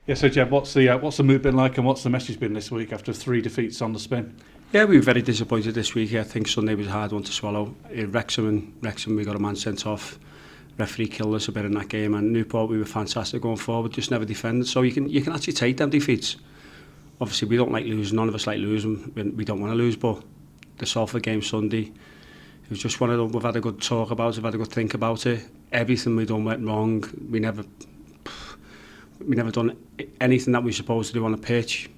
Yeah, so Jed, what's the mood been like, and what's the message been this week after 3 defeats on the spin? Yeah, we were very disappointed this week. I think Sunday was a hard one to swallow. Wrexham, we got a man sent off. Referee killed us a bit in that game, and Newport, we were fantastic going forward, just never defended. So you can actually take them defeats. Obviously, we don't like losing. None of us like losing. We don't want to lose, but the Salford game Sunday, it was just one of them. We've had a good talk about it. We've had a good think about it. Everything we done went wrong. We never done anything that we were supposed to do on the pitch.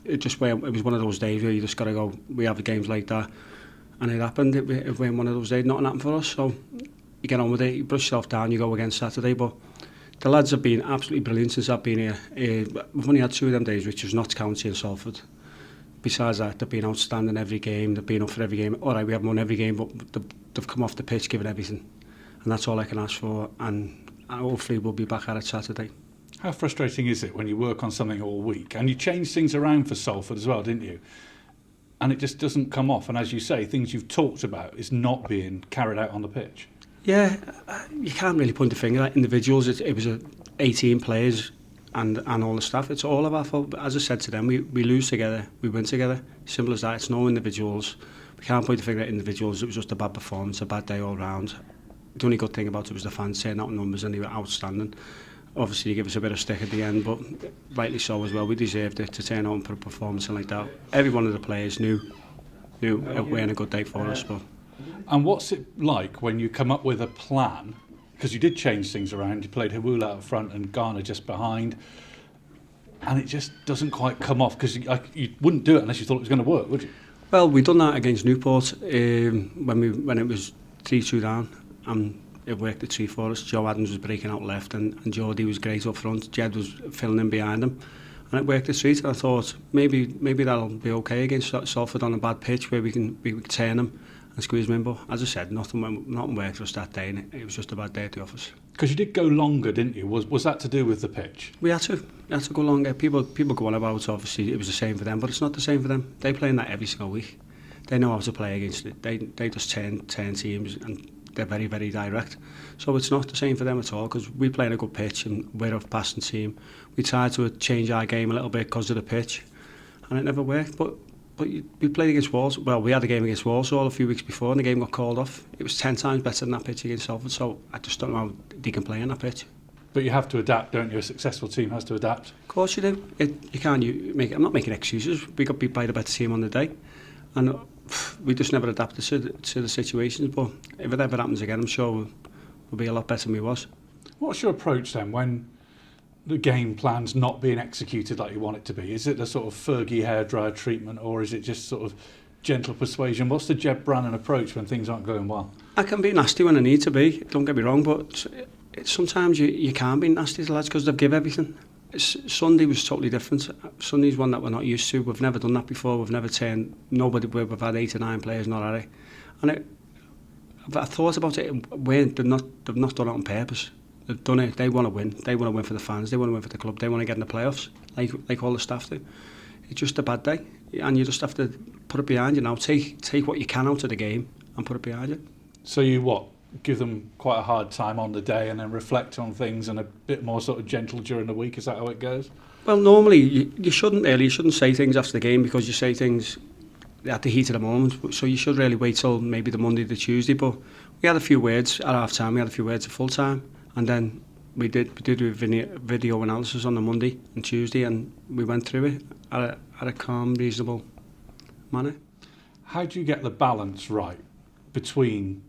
It was one of those days where you just got to go, we have games like that, and it happened. It went one of those days, nothing happened for us, so you get on with it, you brush yourself down, you go again Saturday. But the lads have been absolutely brilliant since I've been here. We've only had 2 of them days, which was Notts County and Salford. Besides that, they've been outstanding every game, they've been up for every game. Alright, we haven't won every game, but they've come off the pitch giving everything, and that's all I can ask for, and hopefully we'll be back at it Saturday. How frustrating is it when you work on something all week and you change things around for Salford as well, didn't you? And it just doesn't come off, and as you say, things you've talked about is not being carried out on the pitch. Yeah, you can't really point the finger at individuals. It was 18 players and all the staff. It's all of our fault. But as I said to them, we lose together, we win together. Simple as that. It's no individuals. We can't point the finger at individuals. It was just a bad performance, a bad day all round. The only good thing about it was the fans saying out numbers, and they were outstanding. Obviously, you give us a bit of stick at the end, but rightly so as well. We deserved it to turn out and put a performance in like that. Every one of the players knew it weren't a good day for us. But. And what's it like when you come up with a plan? Because you did change things around. You played Hawula out front and Garner just behind, and it just doesn't quite come off, because you wouldn't do it unless you thought it was going to work, would you? Well, we done that against Newport when it was 3-2 down, and it worked a treat for us. Joe Adams was breaking out left, and Geordie was great up front. Jed was filling in behind him, and it worked a treat. And I thought maybe that'll be okay against Salford on a bad pitch where we can turn them and squeeze them in. But as I said, nothing worked for us that day, and it was just a bad day at the office. Because you did go longer, didn't you? Was that to do with the pitch? We had to go longer. People go on about, obviously it was the same for them, but it's not the same for them. They play in that every single week. They know how to play against it. They just turn teams, and they're very, very direct. So it's not the same for them at all, because we play in a good pitch and we're a passing team. We tried to change our game a little bit because of the pitch, and it never worked. But we played against Walsall. Well, we had a game against Walsall a few weeks before, and the game got called off. It was 10 times better than that pitch against Salford, so I just don't know how they can play on that pitch. But you have to adapt, don't you? A successful team has to adapt. Of course you do. You can't I'm not making excuses. We got beat by the better team on the day, and we just never adapted to the situations. But if it ever happens again, I'm sure we'll be a lot better than we was. What's your approach then when the game plan's not being executed like you want it to be? Is it the sort of Fergie hairdryer treatment, or is it just sort of gentle persuasion? What's the Ged Brannan approach when things aren't going well? I can be nasty when I need to be, don't get me wrong, but sometimes you can't be nasty to lads because they've given everything. Sunday was totally different. Sunday's one that we're not used to. We've never done that before. We've never turned nobody. We've had 8 or 9 players not at it, and I thought about it. They've not done it on purpose. They've done it. They want to win. They want to win for the fans. They want to win for the club. They want to get in the playoffs, like all the staff do. It's just a bad day, and you just have to put it behind you now. Take what you can out of the game and put it behind you. So you give them quite a hard time on the day, and then reflect on things, and a bit more sort of gentle during the week. Is that how it goes? Well, normally you shouldn't really. You shouldn't say things after the game, because you say things at the heat of the moment. So you should really wait till maybe the Monday, the Tuesday. But we had a few words at half time. We had a few words at full time. And then we did a video analysis on the Monday and Tuesday, and we went through it at a calm, reasonable manner. How do you get the balance right between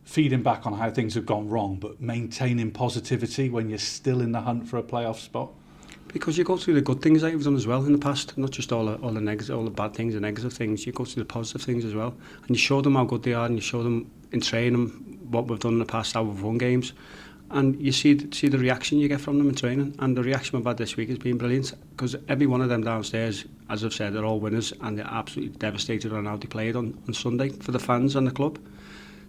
feeding back on how things have gone wrong but maintaining positivity when you're still in the hunt for a playoff spot? Because you go through the good things that you've done as well in the past, not just all the negative, all the bad things, the negative things. You go through the positive things as well, and you show them how good they are, and you show them in training what we've done in the past, how we've won games. And you see the reaction you get from them in training, and the reaction we've had this week has been brilliant, because every one of them downstairs, as I've said, they're all winners, and they're absolutely devastated on how they played on Sunday for the fans and the club.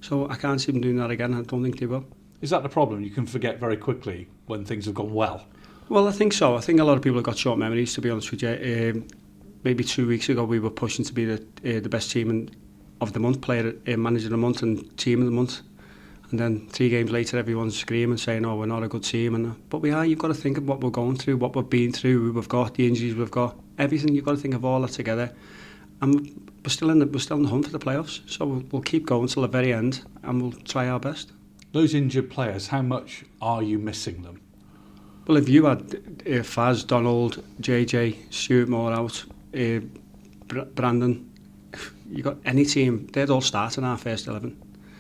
So I can't see them doing that again. I don't think they will. Is that the problem? You can forget very quickly when things have gone well? Well, I think so. I think a lot of people have got short memories, to be honest with you. Maybe 2 weeks ago we were pushing to be the best team of the month, manager of the month and team of the month. And then 3 games later, everyone's screaming, saying, "Oh, we're not a good team." But we are. You've got to think of what we're going through, what we've been through, who we've got, the injuries we've got, everything. You've got to think of all that together. And we're still in the hunt for the playoffs. So we'll keep going till the very end, and we'll try our best. Those injured players, how much are you missing them? Well, if you had Faz, Donald, JJ, Stuart Moore out, Brandon, you got any team, they'd all start in our first 11.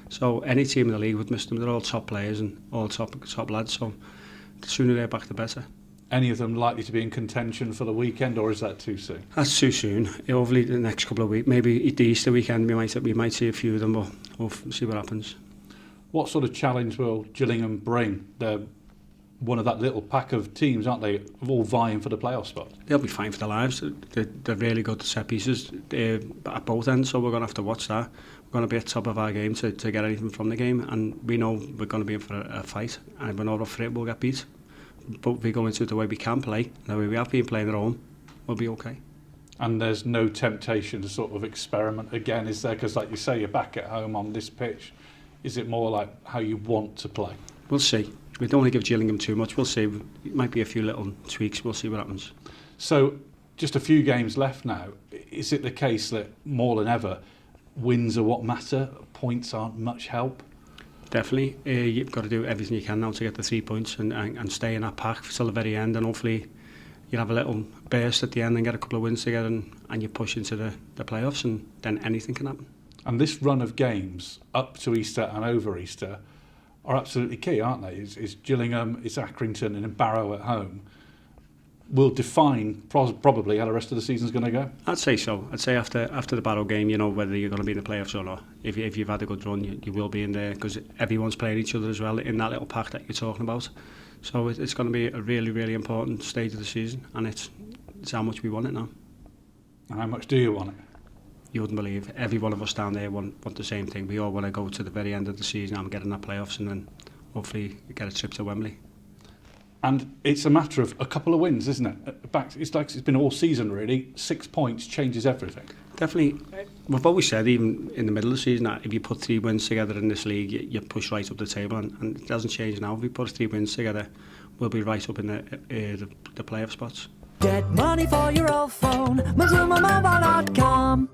So any team in the league would miss them. They're all top players and all top lads. So the sooner they're back, the better. Any of them likely to be in contention for the weekend, or is that too soon? That's too soon. Hopefully the next couple of weeks, maybe the Easter weekend, we might see a few of them, but we'll see what happens. What sort of challenge will Gillingham bring? They're one of that little pack of teams, aren't they, all vying for the playoff spot? They'll be fine for their lives. They're really good set pieces at both ends, so we're going to have to watch that. We're going to be at the top of our game to get anything from the game, and we know we're going to be in for a fight, and if we're not up for it, we'll get beat. But if we go into it the way we can play, the way we have been playing at home, we'll be okay. And there's no temptation to sort of experiment again, is there? Because like you say, you're back at home on this pitch. Is it more like how you want to play? We'll see. We don't want to give Gillingham too much. We'll see. It might be a few little tweaks. We'll see what happens. So, just a few games left now. Is it the case that more than ever, wins are what matter? Points aren't much help? Definitely. You've got to do everything you can now to get the 3 points and stay in that pack till the very end. And hopefully, you'll have a little burst at the end and get a couple of wins together and you push into the playoffs, and then anything can happen. And this run of games up to Easter and over Easter are absolutely key, aren't they? It's Gillingham, it's Accrington and then Barrow at home. Will define probably how the rest of the season's going to go. I'd say so. I'd say after the Barrow game, you know whether you're going to be in the playoffs or not. If you've had a good run, you will be in there, because everyone's playing each other as well in that little pack that you're talking about. So it's going to be a really, really important stage of the season, and it's how much we want it now. And how much do you want it? You wouldn't believe. Every one of us down there want the same thing. We all want to go to the very end of the season and get in that playoffs, and then hopefully get a trip to Wembley. And it's a matter of a couple of wins, isn't it? It's like it's been all season, really. 6 points changes everything. Definitely. We've always said, even in the middle of the season, that if you put 3 wins together in this league, you push right up the table, and it doesn't change now. If we put 3 wins together, we'll be right up in the playoff spots. Get money for your old phone, MazoomaMobile.com.